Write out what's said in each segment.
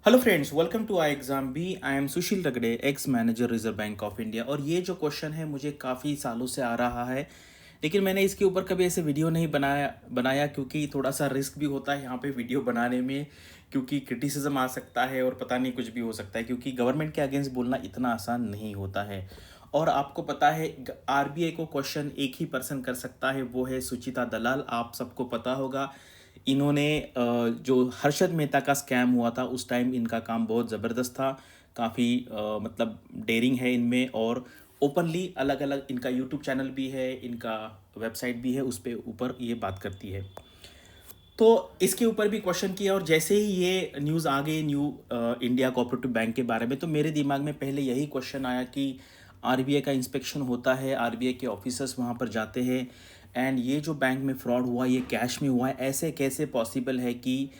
Hello friends, welcome to I exam B. I am Sushil Ragade, ex manager Reserve Bank of India. और ये जो question है मुझे काफ़ी सालों से आ रहा है, लेकिन मैंने इसके ऊपर कभी ऐसे वीडियो नहीं बनाया क्योंकि थोड़ा सा रिस्क भी होता है यहाँ पे वीडियो बनाने में, क्योंकि क्रिटिसिज्म आ सकता है और पता नहीं कुछ भी हो सकता है, क्योंकि गवर्नमेंट के अगेंस्ट बोलना इतना आसान नहीं होता है। और आपको पता है आरबीआई को क्वेश्चन एक ही पर्सन कर सकता है, वो है सुचिता दलाल। आप सबको पता होगा, इन्होंने जो हर्षद मेहता का स्कैम हुआ था उस टाइम इनका काम बहुत ज़बरदस्त था। काफ़ी मतलब डेयरिंग है इनमें, और ओपनली अलग अलग इनका यूट्यूब चैनल भी है, इनका वेबसाइट भी है, उस पे ऊपर ये बात करती है। तो इसके ऊपर भी क्वेश्चन किया, और जैसे ही ये न्यूज़ आ गई न्यू इंडिया कोऑपरेटिव बैंक के बारे में, तो मेरे दिमाग में पहले यही क्वेश्चन आया कि आरबीआई का इंस्पेक्शन होता है, आरबीआई के ऑफिसर्स वहाँ पर जाते हैं, एंड ये जो बैंक में फ्रॉड हुआ ये कैश में हुआ है। ऐसे कैसे पॉसिबल है कि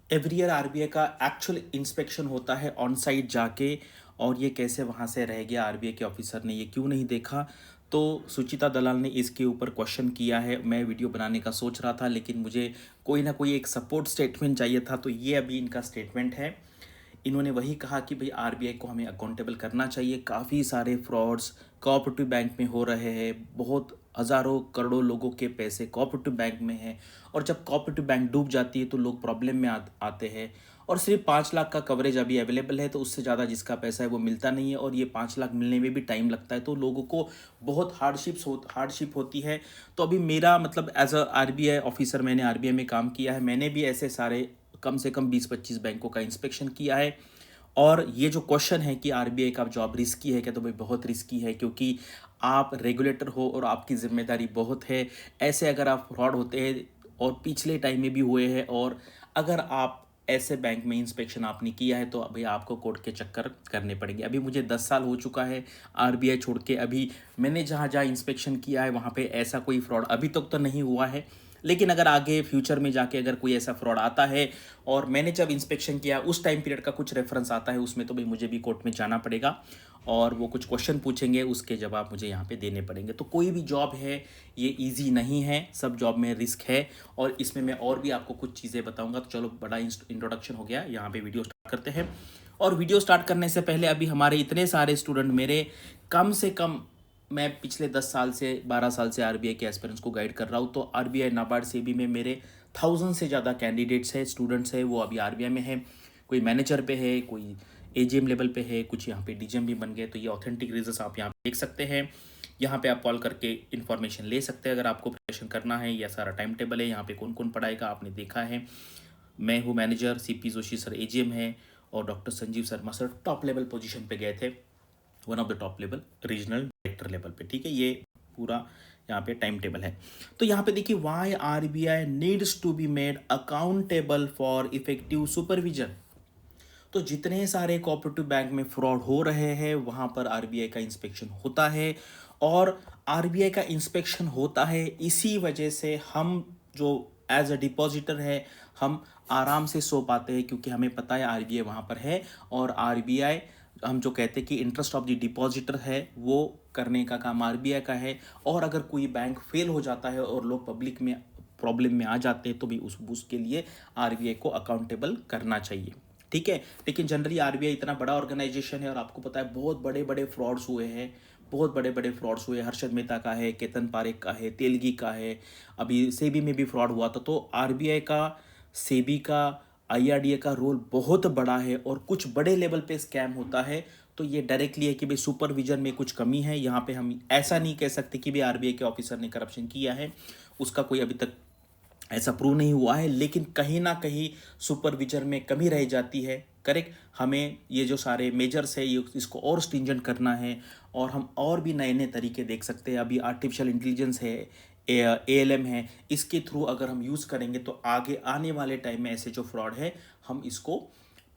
एवरी ईयर आरबीआई का एक्चुअल इंस्पेक्शन होता है ऑन साइट जाके, और ये कैसे वहाँ से रह गया, आरबीआई के ऑफिसर ने ये क्यों नहीं देखा। तो सुचिता दलाल ने इसके ऊपर क्वेश्चन किया है। मैं वीडियो बनाने का सोच रहा था, लेकिन मुझे कोई ना कोई एक सपोर्ट स्टेटमेंट चाहिए था, तो ये अभी इनका स्टेटमेंट है। इन्होंने वही कहा कि भाई आरबीआई को हमें अकाउंटेबल करना चाहिए। काफ़ी सारे फ्रॉड्स कोऑपरेटिव बैंक में हो रहे हैं, बहुत हज़ारों करोड़ों लोगों के पैसे कोऑपरेटिव बैंक में हैं, और जब कोऑपरेटिव बैंक डूब जाती है तो लोग प्रॉब्लम में आते हैं। और सिर्फ 5 लाख का कवरेज अभी अवेलेबल है, तो उससे ज़्यादा जिसका पैसा है वो मिलता नहीं है, और ये 5 लाख मिलने में भी टाइम लगता है, तो लोगों को बहुत हार्डशिप होती है। तो अभी मेरा मतलब एज अ आरबीआई ऑफिसर, मैंने आरबीआई में काम किया है, मैंने भी ऐसे सारे कम से कम 20-25 बैंकों का इंस्पेक्शन किया है। और ये जो क्वेश्चन है कि आरबीआई का जॉब रिस्की है क्या, तो भाई बहुत रिस्की है, क्योंकि आप रेगुलेटर हो और आपकी जिम्मेदारी बहुत है। ऐसे अगर आप फ्रॉड होते हैं, और पिछले टाइम में भी हुए हैं, और अगर आप ऐसे बैंक में इंस्पेक्शन आपने किया है, तो अभी आपको कोर्ट के चक्कर करने पड़ेंगे। अभी मुझे 10 साल हो चुका है आरबीआई छोड़ के। अभी मैंने जहाँ जहाँ इंस्पेक्शन किया है वहाँ पे ऐसा कोई फ्रॉड अभी तक तो नहीं हुआ है, लेकिन अगर आगे फ्यूचर में जाके अगर कोई ऐसा फ्रॉड आता है, और मैंने जब इंस्पेक्शन किया उस टाइम पीरियड का कुछ रेफरेंस आता है उसमें, तो भाई मुझे भी कोर्ट में जाना पड़ेगा, और वो कुछ क्वेश्चन पूछेंगे, उसके जवाब मुझे यहाँ पे देने पड़ेंगे। तो कोई भी जॉब है ये इजी नहीं है, सब जॉब में रिस्क है, और इसमें मैं और भी आपको कुछ चीज़ें बताऊंगा। तो चलो, बड़ा इंट्रोडक्शन हो गया, यहाँ पे वीडियो स्टार्ट करते हैं। और वीडियो स्टार्ट करने से पहले, अभी हमारे इतने सारे स्टूडेंट, मेरे कम से कम, मैं पिछले 10 साल से 12 साल से आरबीआई के एस्पिरेंट्स को गाइड कर रहा हूँ, तो आरबीआई नाबार्ड सेबी में मेरे 1000 से ज़्यादा कैंडिडेट्स हैं, स्टूडेंट्स हैं, वो अभी आरबीआई में है। कोई मैनेजर पे है, कोई एजीएम लेवल पे है, कुछ यहाँ पे डीजीएम भी बन गए। तो ये ऑथेंटिक रिजल्ट्स आप यहाँ पे देख सकते हैं। यहाँ पे आप कॉल करके इन्फॉर्मेशन ले सकते हैं अगर आपको प्रिपरेशन करना है। यह सारा टाइम टेबल है, यहाँ पे कौन कौन पढ़ाएगा आपने देखा है। मैं हूँ manager, CP Joshi sir AGM है, और doctor Sanjeev Sharma sir top level position पे गए थे, one of the top level, regional director level पे। ठीक है, ये पूरा यहाँ पे टाइम टेबल है। तो यहाँ पे देखिए, why RBI needs to be made accountable for effective supervision. तो जितने सारे कोऑपरेटिव बैंक में फ्रॉड हो रहे हैं वहाँ पर आरबीआई का इंस्पेक्शन होता है, और आरबीआई का इंस्पेक्शन होता है इसी वजह से हम जो एज अ डिपॉजिटर है, हम आराम से सो पाते हैं, क्योंकि हमें पता है आरबीआई वहाँ पर है, और आरबीआई, हम जो कहते हैं कि इंटरेस्ट ऑफ द डिपॉजिटर है, वो करने का काम आरबीआई का है। और अगर कोई बैंक फेल हो जाता है और लोग पब्लिक में प्रॉब्लम में आ जाते हैं, तो भी उसके लिए आरबीआई को अकाउंटेबल करना चाहिए। ठीक है, लेकिन जनरली आरबीआई इतना बड़ा ऑर्गेनाइजेशन है, और आपको पता है बहुत बड़े बड़े फ्रॉड्स हुए हैं, बहुत बड़े बड़े फ्रॉड्स हुए। हर्षद मेहता का है, केतन पारेख का है, तेलगी का है, अभी सेबी में भी फ्रॉड हुआ था। तो आरबीआई का, सेबी का, आईआरडीए का रोल बहुत बड़ा है, और कुछ बड़े लेवल पे स्कैम होता है। तो ये डायरेक्टली है कि भाई सुपरविजन में कुछ कमी है। यहाँ पे हम ऐसा नहीं कह सकते कि भाई आरबीआई के ऑफिसर ने करप्शन किया है, उसका कोई अभी तक ऐसा प्रूव नहीं हुआ है, लेकिन कहीं ना कहीं सुपरविजन में कमी रह जाती है। करेक्ट, हमें ये जो सारे मेजर्स है, ये इसको और स्ट्रिंजेंट करना है, और हम और भी नए नए तरीके देख सकते हैं। अभी आर्टिफिशियल इंटेलिजेंस है, एएलएम है, इसके थ्रू अगर हम यूज़ करेंगे तो आगे आने वाले टाइम में ऐसे जो फ्रॉड है हम इसको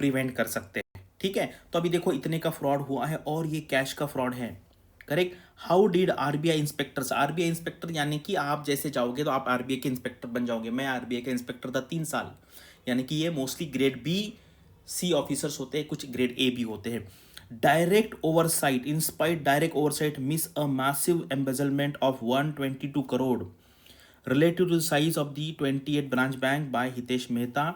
प्रिवेंट कर सकते हैं। ठीक है, तो अभी देखो इतने का फ्रॉड हुआ है, और ये कैश का फ्रॉड है। Correct, how did RBI inspectors, RBI inspector यानी कि आप जैसे जाओगे तो आप आरबीआई के इंस्पेक्टर बन जाओगे। मैं आरबीआई का इंस्पेक्टर था 3 साल, यानी कि ये mostly grade B C officers होते हैं, कुछ ग्रेड ए भी होते हैं। Direct oversight, in spite direct oversight miss a massive embezzlement of 122 crore relative to the size of the 28 branch bank by Hitesh Mehta,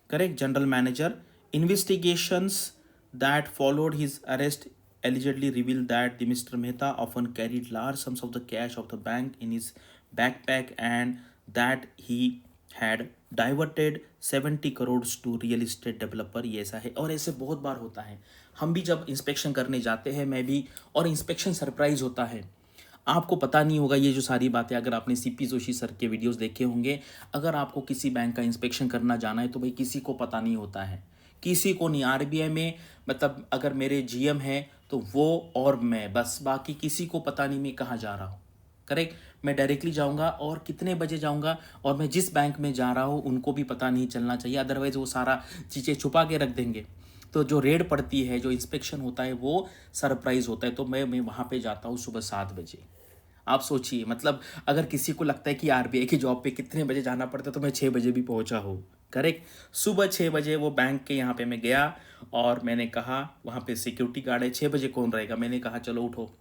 correct, general manager Investigations that followed his arrest allegedly revealed that the Mr. Mehta often carried large sums of the cash of the bank in his backpack and that he had diverted 70 crores to real estate developer. ये ऐसा है और ऐसे बहुत बार होता है। हम भी जब इंस्पेक्शन करने जाते हैं, मैं भी, और इंस्पेक्शन सरप्राइज होता है। आपको पता नहीं होगा ये जो सारी बातें, अगर आपने सीपी जोशी सर के वीडियोस देखे होंगे, अगर आपको किसी बैंक का इंस्पेक्शन करना जाना है तो भाई किसी को पता नहीं होता है, किसी को नहीं। आरबीआई में मतलब अगर मेरे जीएम है तो वो और मैं, बस, बाकी किसी को पता नहीं मैं कहाँ जा रहा हूँ। करेक्ट, मैं डायरेक्टली जाऊँगा और कितने बजे जाऊँगा, और मैं जिस बैंक में जा रहा हूँ उनको भी पता नहीं चलना चाहिए, अदरवाइज़ वो सारा चीज़ें छुपा के रख देंगे। तो जो रेड पड़ती है, जो इंस्पेक्शन होता है, वो सरप्राइज़ होता है। तो मैं वहाँ पे जाता हूँ सुबह 7 बजे। आप सोचिए, मतलब अगर किसी को लगता है कि आरबीआई की जॉब पे कितने बजे जाना पड़ता है, तो मैं 6 बजे भी पहुंचा हूँ। करेक्ट, सुबह 6 बजे वो बैंक के यहाँ पे मैं गया और मैंने कहा, वहाँ पे सिक्योरिटी गार्ड है, 6 बजे कौन रहेगा, मैंने कहा चलो उठो।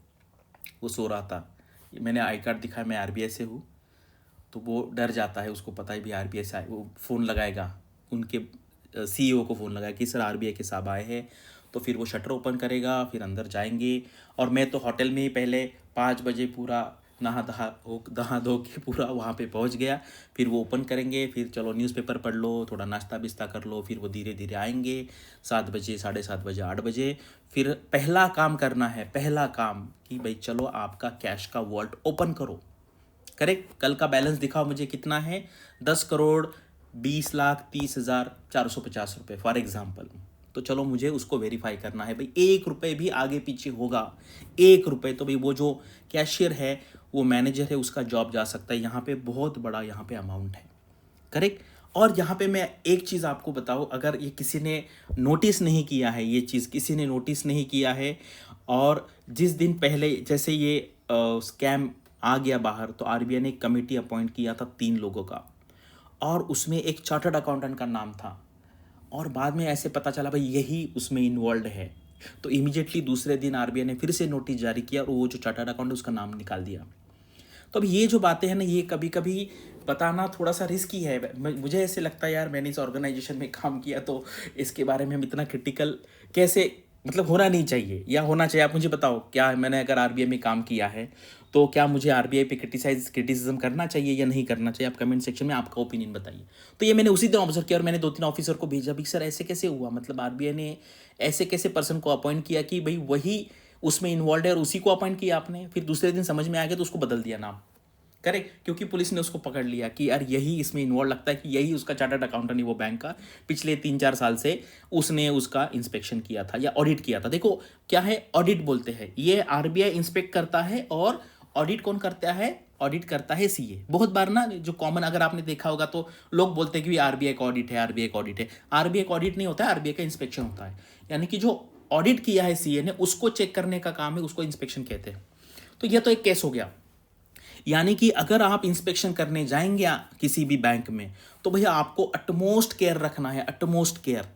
वो सो रहा था, मैंने आई कार्ड दिखाया, मैं आरबीआई से हूँ। तो वो डर जाता है, उसको पता है भी आरबीआई से आए, वो फ़ोन लगाएगा, उनके सीईओ को फ़ोन लगाया कि सर आरबीआई के साहब आए हैं। तो फिर वो शटर ओपन करेगा, फिर अंदर जाएंगे। और मैं तो होटल में ही पहले 5 बजे पूरा नहा धो के पूरा वहाँ पे पहुँच गया। फिर वो ओपन करेंगे, फिर चलो न्यूज़पेपर पढ़ लो, थोड़ा नाश्ता बिस्ता कर लो, फिर वो धीरे धीरे आएंगे 7 बजे, 7:30 बजे, 8 बजे। फिर पहला काम करना है, पहला काम कि भाई चलो आपका कैश का वॉल्ट ओपन करो। करेक्ट, कल का बैलेंस दिखाओ मुझे कितना है, 10,20,30,450 रुपये फॉर एग्जाम्पल। तो चलो मुझे उसको वेरीफाई करना है भाई, 1 रुपये भी आगे पीछे होगा, 1 रुपये तो भाई वो जो कैशियर है, वो मैनेजर है, उसका जॉब जा सकता है। यहाँ पे बहुत बड़ा यहाँ पे अमाउंट है। करेक्ट, और यहाँ पे मैं एक चीज़ आपको बताऊँ, अगर ये किसी ने नोटिस नहीं किया है, ये चीज़ किसी ने नोटिस नहीं किया है, और जिस दिन पहले जैसे ये स्कैम आ गया बाहर, तो आरबीआई ने एक कमेटी अपॉइंट किया था 3 लोगों का, और उसमें एक चार्टर्ड अकाउंटेंट का नाम था, और बाद में ऐसे पता चला भाई यही उसमें इन्वॉल्व है। तो इमीडिएटली दूसरे दिन आरबीआई ने फिर से नोटिस जारी किया और वो जो चार्टर्ड अकाउंटेंट उसका नाम निकाल दिया। तो अब ये जो बातें हैं ना, ये कभी कभी बताना थोड़ा सा रिस्की है। मुझे ऐसे लगता है यार, मैंने इस ऑर्गेनाइजेशन में काम किया तो इसके बारे में हम इतना क्रिटिकल कैसे, मतलब होना नहीं चाहिए या होना चाहिए। आप मुझे बताओ, क्या मैंने अगर आरबीआई में काम किया है तो क्या मुझे आरबीआई पे क्रिटिसिज्म करना चाहिए या नहीं करना चाहिए? आप कमेंट सेक्शन में आपका ओपिनियन बताइए। तो ये मैंने उसी दिन ऑब्जर्व किया और मैंने 2-3 ऑफिसर को भेजा भी, सर ऐसे कैसे हुआ, मतलब आरबीआई ने ऐसे कैसे पर्सन को अपॉइंट किया कि भाई वही उसमें इन्वॉल्व है और उसी को अपॉइंट किया आपने? फिर दूसरे दिन समझ में आ गया तो उसको बदल दिया नाम। करेक्ट, क्योंकि पुलिस ने उसको पकड़ लिया कि यार यही इसमें इन्वॉल्व लगता है, कि यही उसका चार्टर्ड अकाउंटेंट है वो बैंक का, पिछले 3-4 साल से उसने उसका इंस्पेक्शन किया था या ऑडिट किया था। देखो क्या है, ऑडिट बोलते हैं, ये आरबीआई इंस्पेक्ट करता है और ऑडिट कौन करता है? ऑडिट करता है सीए। बहुत बार ना जो कॉमन, अगर आपने देखा होगा तो लोग बोलते हैं कि आरबीआई का ऑडिट है, आरबीआई का ऑडिट है। आरबीआई का ऑडिट नहीं होता है, आरबीआई का इंस्पेक्शन होता है। यानी कि जो ऑडिट किया है सीए ने, उसको चेक करने का काम है, उसको इंस्पेक्शन कहते हैं। तो यह तो एक केस हो गया। यानी कि अगर आप इंस्पेक्शन करने जाएंगे किसी भी बैंक में, तो भैया आपको अटमोस्ट केयर रखना है, अटमोस्ट केयर,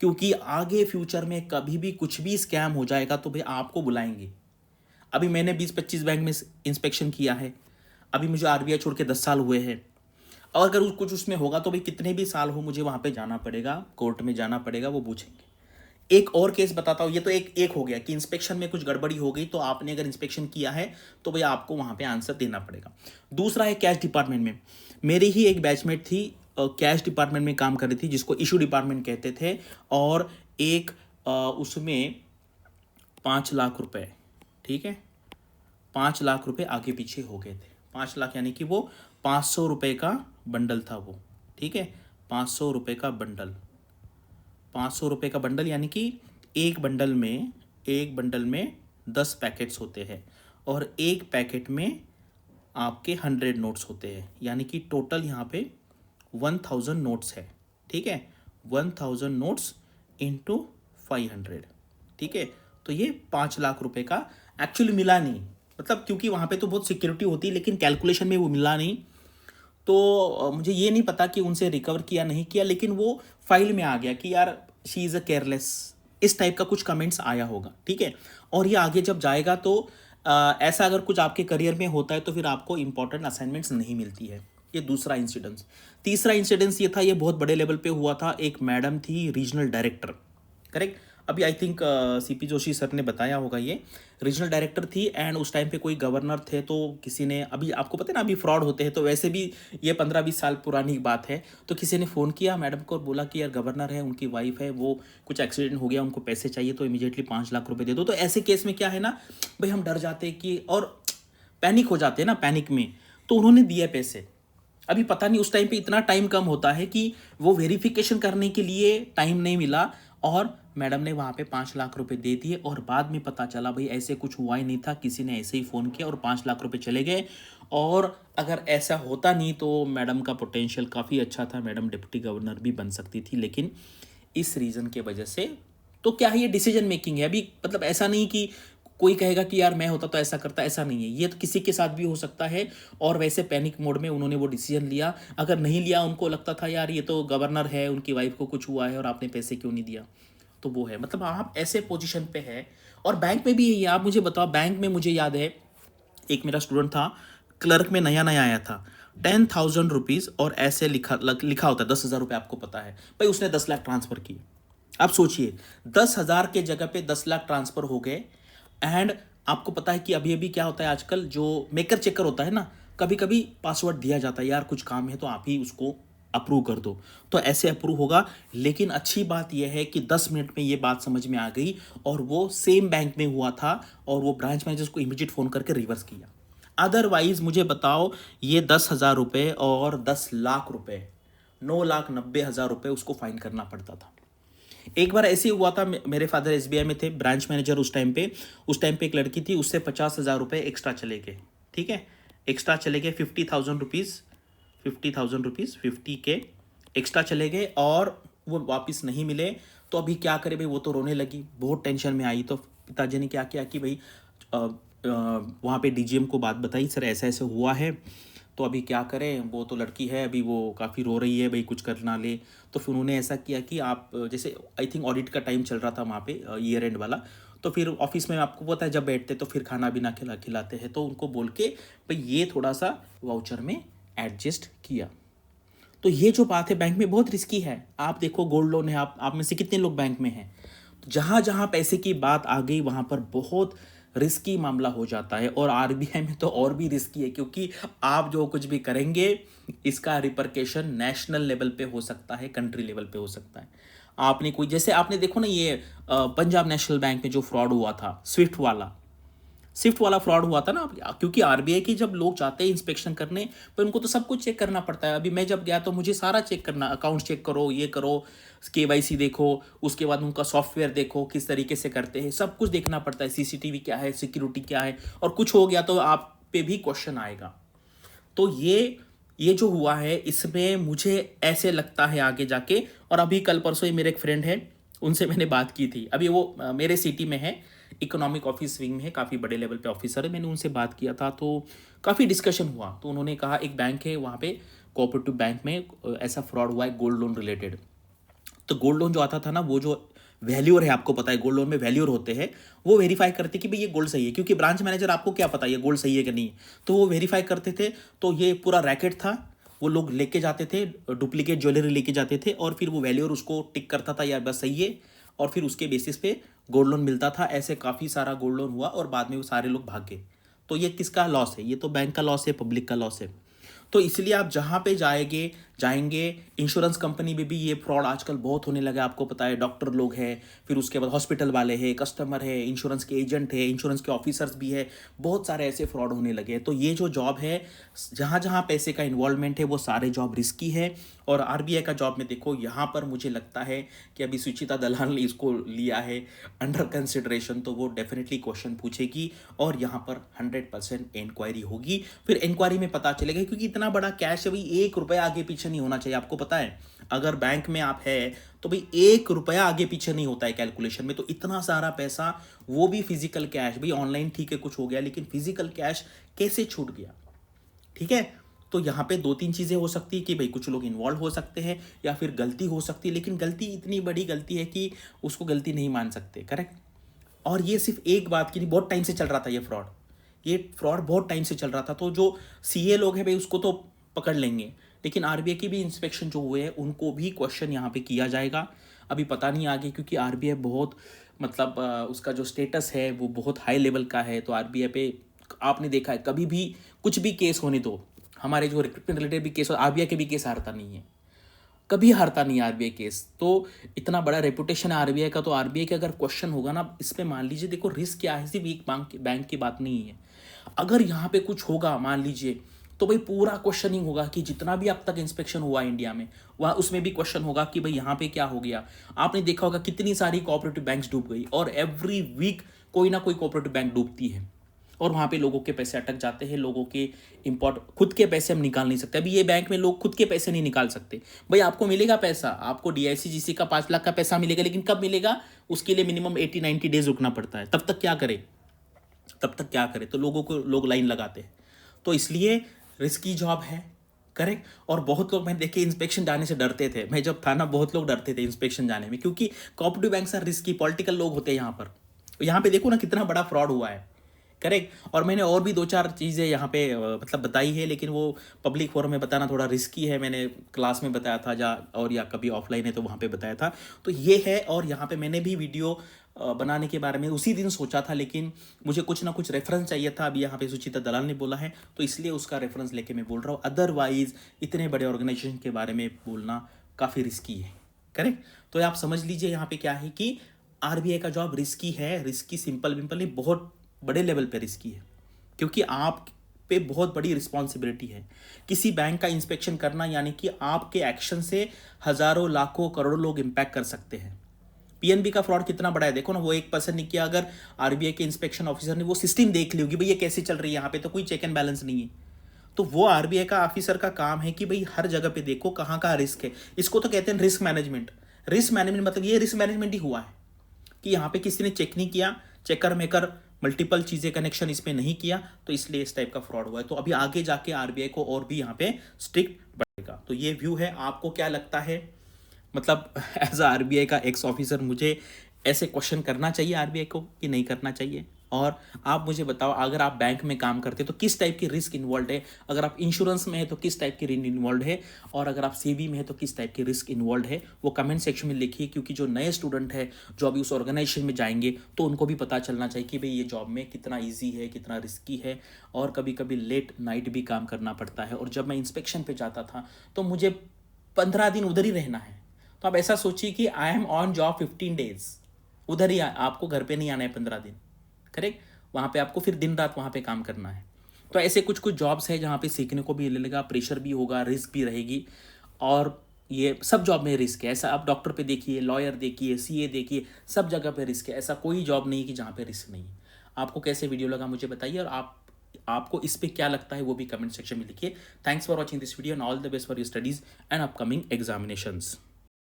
क्योंकि आगे फ्यूचर में कभी भी कुछ भी स्कैम हो जाएगा तो भैया आपको बुलाएंगे। अभी मैंने 20-25 बैंक में इंस्पेक्शन किया है, अभी मुझे आरबीआई छोड़ के 10 साल हुए हैं, और अगर कुछ उसमें होगा तो भाई कितने भी साल हो मुझे वहाँ पे जाना पड़ेगा, कोर्ट में जाना पड़ेगा, वो पूछेंगे। एक और केस बताता हूँ, ये तो एक हो गया कि इंस्पेक्शन में कुछ गड़बड़ी हो गई, तो आपने अगर इंस्पेक्शन किया है तो भाई आपको वहाँ पे आंसर देना पड़ेगा। दूसरा है कैश डिपार्टमेंट में। मेरी ही एक बैचमेट थी, कैश डिपार्टमेंट में काम कर रही थी, जिसको इशू डिपार्टमेंट कहते थे, और एक उसमें 5 लाख रुपए, ठीक है, 5 लाख रुपए आगे पीछे हो गए थे। 5 लाख यानी कि वो 500 रुपये का बंडल था वो, ठीक है, 500 रुपये का बंडल, 500 रुपये का बंडल, यानी कि एक बंडल में 10 पैकेट्स होते हैं, और एक पैकेट में आपके 100 नोट्स होते हैं, यानी कि टोटल यहाँ पे 1000 नोट्स है, ठीक है, 1000 नोट्स इंटू 500, ठीक है। तो ये 5 लाख रुपए का एक्चुअली मिला नहीं, मतलब क्योंकि वहाँ पे तो बहुत सिक्योरिटी होती है, लेकिन कैलकुलेशन में वो मिला नहीं। तो मुझे ये नहीं पता कि उनसे रिकवर किया नहीं किया, लेकिन वो फाइल में आ गया कि यार शी इज़ अ केयरलेस, इस टाइप का कुछ कमेंट्स आया होगा, ठीक है। और ये आगे जब जाएगा तो ऐसा अगर कुछ आपके करियर में होता है तो फिर आपको इंपॉर्टेंट असाइनमेंट्स नहीं मिलती है। ये दूसरा इंसिडेंस। तीसरा इंसिडेंस ये था, ये बहुत बड़े लेवल पे हुआ था। एक मैडम थी रीजनल डायरेक्टर, करेक्ट। अभी I think CP Joshi sir ने बताया होगा, ये रीजनल डायरेक्टर थी एंड उस टाइम पे कोई गवर्नर थे, तो किसी ने, अभी आपको पता है ना अभी फ्रॉड होते हैं, तो वैसे भी ये 15-20 साल पुरानी बात है, तो किसी ने फ़ोन किया मैडम को और बोला कि यार गवर्नर है, उनकी वाइफ है, वो कुछ एक्सीडेंट हो गया, उनको पैसे चाहिए, तो इमीडिएटली 5 लाख रुपए दे दो। तो ऐसे केस में क्या है ना भाई, हम डर जाते हैं कि, और पैनिक हो जाते हैं ना, पैनिक में, तो उन्होंने दिए पैसे। अभी पता नहीं उस टाइम पे इतना टाइम कम होता है कि वो वेरिफिकेशन करने के लिए टाइम नहीं मिला, और मैडम ने वहाँ पे 5 लाख रुपए दे दिए, और बाद में पता चला भाई ऐसे कुछ हुआ ही नहीं था, किसी ने ऐसे ही फ़ोन किया और 5 लाख रुपए चले गए। और अगर ऐसा होता नहीं तो मैडम का पोटेंशियल काफ़ी अच्छा था, मैडम डिप्टी गवर्नर भी बन सकती थी, लेकिन इस रीज़न के वजह से, तो क्या है ये डिसीजन मेकिंग है अभी, मतलब ऐसा नहीं कि कोई कहेगा कि यार मैं होता तो ऐसा करता, ऐसा नहीं है, ये तो किसी के साथ भी हो सकता है। और वैसे पैनिक मोड में उन्होंने वो डिसीजन लिया, अगर नहीं लिया, उनको लगता था यार ये तो गवर्नर है, उनकी वाइफ को कुछ हुआ है और आपने पैसे क्यों नहीं दिया, तो वो है, मतलब आप ऐसे पोजीशन पे है। और बैंक में भी यही है, आप मुझे बताओ, बैंक में मुझे याद है एक मेरा स्टूडेंट था, क्लर्क में नया नया आया था, 10,000 रुपीज़, और ऐसे लिखा होता है 10,000 रुपये, आपको पता है भाई, उसने 10 लाख ट्रांसफ़र किए। आप सोचिए, 10,000 के जगह पे 10 लाख ट्रांसफ़र हो गए। एंड आपको पता है कि अभी अभी क्या होता है आजकल, जो मेकर चेकर होता है ना, कभी कभी पासवर्ड दिया जाता है, यार कुछ काम है तो आप ही उसको अप्रूव कर दो, तो ऐसे अप्रूव होगा। लेकिन अच्छी बात यह है कि 10 मिनट में ये बात समझ में आ गई, और वो सेम बैंक में हुआ था, और वो ब्रांच मैनेजर को इमीडिएट फ़ोन करके रिवर्स किया। अदरवाइज मुझे बताओ, ये 10,000 रुपये और 10 लाख रुपये, 9,90,000 रुपये उसको फाइन करना पड़ता था। एक बार ऐसे ही हुआ था, मेरे फादर एसबीआई में थे, ब्रांच मैनेजर उस टाइम पे एक लड़की थी, उससे 50,000 रुपये एक्स्ट्रा चले गए, ठीक है, एक्स्ट्रा चले गए, 50,000 रुपीज़, 50,000 रुपीज़, 50K एक्स्ट्रा चले गए, और वो वापस नहीं मिले। तो अभी क्या करे भाई, वो तो रोने लगी, बहुत टेंशन में आई। तो पिताजी ने क्या किया कि भाई वहाँ पे डीजीएम को बात बताई, सर ऐसा ऐसे हुआ है, तो अभी क्या करें, वो तो लड़की है, अभी वो काफ़ी रो रही है भाई, कुछ कर ना ले। तो फिर उन्होंने ऐसा किया कि आप जैसे, आई थिंक ऑडिट का टाइम चल रहा था वहाँ पे, ईयर एंड वाला, तो फिर ऑफिस में आपको पता है जब बैठते तो फिर खाना भी ना खिलाते हैं, तो उनको बोल के भाई ये थोड़ा सा वाउचर में एडजस्ट किया। तो ये जो बात है बैंक में बहुत रिस्की है। आप देखो गोल्ड लोन है, आप में से कितने लोग बैंक में हैं, तो जहाँ जहाँ पैसे की बात आ गई वहाँ पर बहुत रिस्की मामला हो जाता है। और आरबीआई में तो और भी रिस्की है, क्योंकि आप जो कुछ भी करेंगे इसका रिपरकेशन नेशनल लेवल पे हो सकता है, कंट्री लेवल पे हो सकता है। आपने कोई, जैसे आपने देखो ना ये पंजाब नेशनल बैंक में जो फ्रॉड हुआ था, स्विफ्ट वाला फ्रॉड हुआ था ना, क्योंकि आरबीआई की जब लोग जाते हैं इंस्पेक्शन करने, पर उनको तो सब कुछ चेक करना पड़ता है। अभी मैं जब गया तो मुझे सारा चेक करना, अकाउंट चेक करो, ये करो, केवाईसी देखो, उसके बाद उनका सॉफ्टवेयर देखो किस तरीके से करते हैं, सब कुछ देखना पड़ता है, सीसीटीवी क्या है, सिक्योरिटी क्या है, और कुछ हो गया तो आप पे भी क्वेश्चन आएगा। तो ये जो हुआ है, इसमें मुझे ऐसे लगता है आगे जाके, और अभी कल परसों ही मेरे एक फ्रेंड है, उनसे मैंने बात की थी, अभी वो मेरे सिटी में है, इकोनॉमिक ऑफिस विंग में है, काफ़ी बड़े लेवल पे ऑफिसर है, मैंने उनसे बात किया था, तो काफ़ी डिस्कशन हुआ। तो उन्होंने कहा एक बैंक है वहाँ पे, कोऑपरेटिव बैंक में ऐसा फ्रॉड हुआ है गोल्ड लोन रिलेटेड। तो गोल्ड लोन जो आता था ना, वो जो वैल्यूअर है, आपको पता है गोल्ड लोन में वैल्यूअर होते हैं, वो वेरीफाई करते कि भाई ये गोल्ड सही है, क्योंकि ब्रांच मैनेजर आपको क्या पता ये गोल्ड सही है कि नहीं, तो वो वेरीफाई करते थे। तो ये पूरा रैकेट था, वो लोग लेके जाते थे, डुप्लीकेट ज्वेलरी लेके जाते थे, और फिर वो वैल्यूअर उसको टिक करता था यार बस सही है, और फिर उसके बेसिस पे गोल्ड लोन मिलता था। ऐसे काफ़ी सारा गोल्ड लोन हुआ, और बाद में वो सारे लोग भाग गए। तो ये किसका लॉस है, ये तो बैंक का लॉस है, पब्लिक का लॉस है। तो इसलिए आप जहाँ पे जाएंगे इंश्योरेंस कंपनी में भी ये फ्रॉड आजकल बहुत होने लगा, आपको पता है, डॉक्टर लोग हैं, फिर उसके बाद हॉस्पिटल वाले हैं, कस्टमर है, इंश्योरेंस के एजेंट है, इंश्योरेंस के ऑफिसर्स भी है, बहुत सारे ऐसे फ्रॉड होने लगे हैं। तो ये जो जॉब है, जहाँ जहाँ पैसे का इन्वॉल्वमेंट है, वो सारे जॉब रिस्की है। और आरबीआई का जॉब में देखो, यहाँ पर मुझे लगता है कि अभी सुचिता दलाल ने इसको लिया है अंडर कंसिडरेशन, तो वो डेफिनेटली क्वेश्चन पूछेगी, और यहाँ पर 100% इंक्वायरी होगी। फिर इंक्वायरी में पता चलेगा, क्योंकि इतना बड़ा कैश है भाई, 1 रुपया आगे पीछे नहीं होना चाहिए, आपको पता है, अगर बैंक में आप है तो भाई 1 रुपया आगे पीछे नहीं होता है कैलकुलेशन में। तो इतना सारा पैसा, वो भी फिजिकल कैश, भाई ऑनलाइन ठीक है कुछ हो गया, लेकिन फिजिकल कैश कैसे छूट गया, ठीक है। तो यहाँ पे 2-3 चीज़ें हो सकती है कि भाई कुछ लोग इन्वॉल्व हो सकते हैं, या फिर गलती हो सकती है, लेकिन गलती इतनी बड़ी गलती है कि उसको गलती नहीं मान सकते, करेक्ट। और ये सिर्फ एक बात की नहीं, बहुत टाइम से चल रहा था ये फ्रॉड बहुत टाइम से चल रहा था। तो जो सीए लोग हैं भाई उसको तो पकड़ लेंगे, लेकिन आरबीआई की भी इंस्पेक्शन जो हुए हैं उनको भी क्वेश्चन यहाँ पे किया जाएगा। अभी पता नहीं आगे, क्योंकि आरबीआई बहुत मतलब उसका जो स्टेटस है वो बहुत हाई लेवल का है। तो आरबीआई पे आपने देखा है कभी भी कुछ भी केस होने दो, हमारे जो रिक्रूटमेंट रिलेटेड भी केस हो, आरबीआई के भी केस हारता नहीं है, कभी हारता नहीं है आरबीआई केस। तो इतना बड़ा रेपुटेशन है आरबीआई का, तो आरबीआई का अगर क्वेश्चन होगा ना इस पे, मान लीजिए देखो रिस्क क्या है, सिर्फ एक बैंक की बात नहीं है। अगर यहाँ पे कुछ होगा मान लीजिए, तो भाई पूरा क्वेश्चनिंग होगा कि जितना भी अब तक इंस्पेक्शन हुआ इंडिया में, वह उसमें भी क्वेश्चन होगा कि भाई यहाँ पे क्या हो गया। आपने देखा होगा कितनी सारी कोऑपरेटिव बैंक्स डूब गई, और एवरी वीक कोई ना कोई कोऑपरेटिव बैंक डूबती है, और वहाँ पे लोगों के पैसे अटक जाते हैं, लोगों के इम्पोर्ट, खुद के पैसे हम निकाल नहीं सकते। अभी ये बैंक में लोग खुद के पैसे नहीं निकाल सकते। भाई आपको मिलेगा पैसा, आपको डीआईसीजीसी का 5 लाख का पैसा मिलेगा, लेकिन कब मिलेगा, उसके लिए मिनिमम 80-90 डेज रुकना पड़ता है। तब तक क्या करें, तब तक क्या करें, तो लोगों को लोग लाइन लगाते हैं। तो इसलिए रिस्की जॉब है, करेक्ट। और बहुत लोग मैंने देखे इंस्पेक्शन जाने से डरते थे, मैं जब था ना बहुत लोग डरते थे इंस्पेक्शन जाने में, क्योंकि कोऑपरेटिव बैंक से रिस्की, पॉलिटिकल लोग होते हैं यहाँ पर। यहाँ पे देखो ना कितना बड़ा फ्रॉड हुआ है, करेक्ट। और मैंने और भी 2-4 चीज़ें यहाँ पे मतलब बताई है, लेकिन वो पब्लिक फोरम में बताना थोड़ा रिस्की है। मैंने क्लास में बताया था जा, और या कभी ऑफलाइन है तो वहाँ पे बताया था। तो ये है, और यहाँ पे मैंने भी वीडियो बनाने के बारे में उसी दिन सोचा था, लेकिन मुझे कुछ ना कुछ रेफरेंस चाहिए था। अभी यहाँ पे सुचिता दलाल ने बोला है, तो इसलिए उसका रेफरेंस लेके मैं बोल रहा हूँ। अदरवाइज इतने बड़े ऑर्गेनाइजेशन के बारे में बोलना काफ़ी रिस्की है, करेक्ट। तो आप समझ लीजिए यहाँ पे क्या है कि आरबीआई का जॉब रिस्की है। रिस्की सिंपल विंपल नहीं, बहुत बड़े लेवल पे रिस्की है, क्योंकि आप पे बहुत बड़ी रिस्पॉन्सिबिलिटी है। किसी बैंक का इंस्पेक्शन करना यानी कि आपके एक्शन से हजारों लाखों करोड़ों लोग इंपैक्ट कर सकते हैं। पीएनबी का फ्रॉड कितना बड़ा है, देखो ना, वो 1% नहीं किया, अगर आरबीआई के इंस्पेक्शन ऑफिसर ने वो सिस्टम देख ली होगी, भाई ये कैसे चल रही है, यहाँ पे तो कोई चेक एंड बैलेंस नहीं है। तो वो आरबीआई का ऑफिसर का काम है कि भाई हर जगह पे देखो कहाँ का रिस्क है। इसको तो कहते हैं रिस्क मैनेजमेंट। रिस्क मैनेजमेंट मतलब ये रिस्क मैनेजमेंट ही हुआ है कि यहाँ पे किसी ने चेक नहीं किया, चेकर मेकर मल्टीपल चीज़ें कनेक्शन इस पे नहीं किया, तो इसलिए इस टाइप का फ्रॉड हुआ है। तो अभी आगे जाके आरबीआई को और भी यहाँ पे स्ट्रिक्ट बढ़ेगा। तो ये व्यू है, आपको क्या लगता है, मतलब एज अ आरबीआई का एक्स ऑफिसर मुझे ऐसे क्वेश्चन करना चाहिए आरबीआई को कि नहीं करना चाहिए? और आप मुझे बताओ, अगर आप बैंक में काम करते तो किस टाइप की रिस्क इन्वॉल्व है, अगर आप इंश्योरेंस में है तो किस टाइप की रिस्क इन्वॉल्व है, और अगर आप सीबी में है तो किस टाइप की रिस्क इन्वॉल्व है, वो कमेंट सेक्शन में लिखिए। क्योंकि जो नए स्टूडेंट है जो अभी उस ऑर्गेनाइजेशन में जाएंगे, तो उनको भी पता चलना चाहिए कि भाई ये जॉब में कितना ईजी है, कितना रिस्की है, और कभी कभी लेट नाइट भी काम करना पड़ता है। और जब मैं इंस्पेक्शन पे जाता था तो मुझे 15 दिन उधर ही रहना है। तो आप ऐसा सोचिए कि I am on job 15 days, उधर ही आपको घर पे नहीं आना है 15 दिन, करेक्ट। वहाँ पे आपको फिर दिन रात वहाँ पे काम करना है। तो ऐसे कुछ कुछ जॉब्स है जहाँ पे सीखने को भी मिलेगा, प्रेशर भी होगा, रिस्क भी रहेगी। और ये सब जॉब में रिस्क है। ऐसा आप डॉक्टर पे देखिए, लॉयर देखिए, सीए देखिए, सब जगह पे रिस्क है। ऐसा कोई जॉब नहीं कि जहाँ पे रिस्क नहीं है। आपको कैसे वीडियो लगा मुझे बताइए, और आपको इस पे क्या लगता है वो भी कमेंट सेक्शन में लिखिए। Thanks for watching this video and all the best for your studies and upcoming examinations.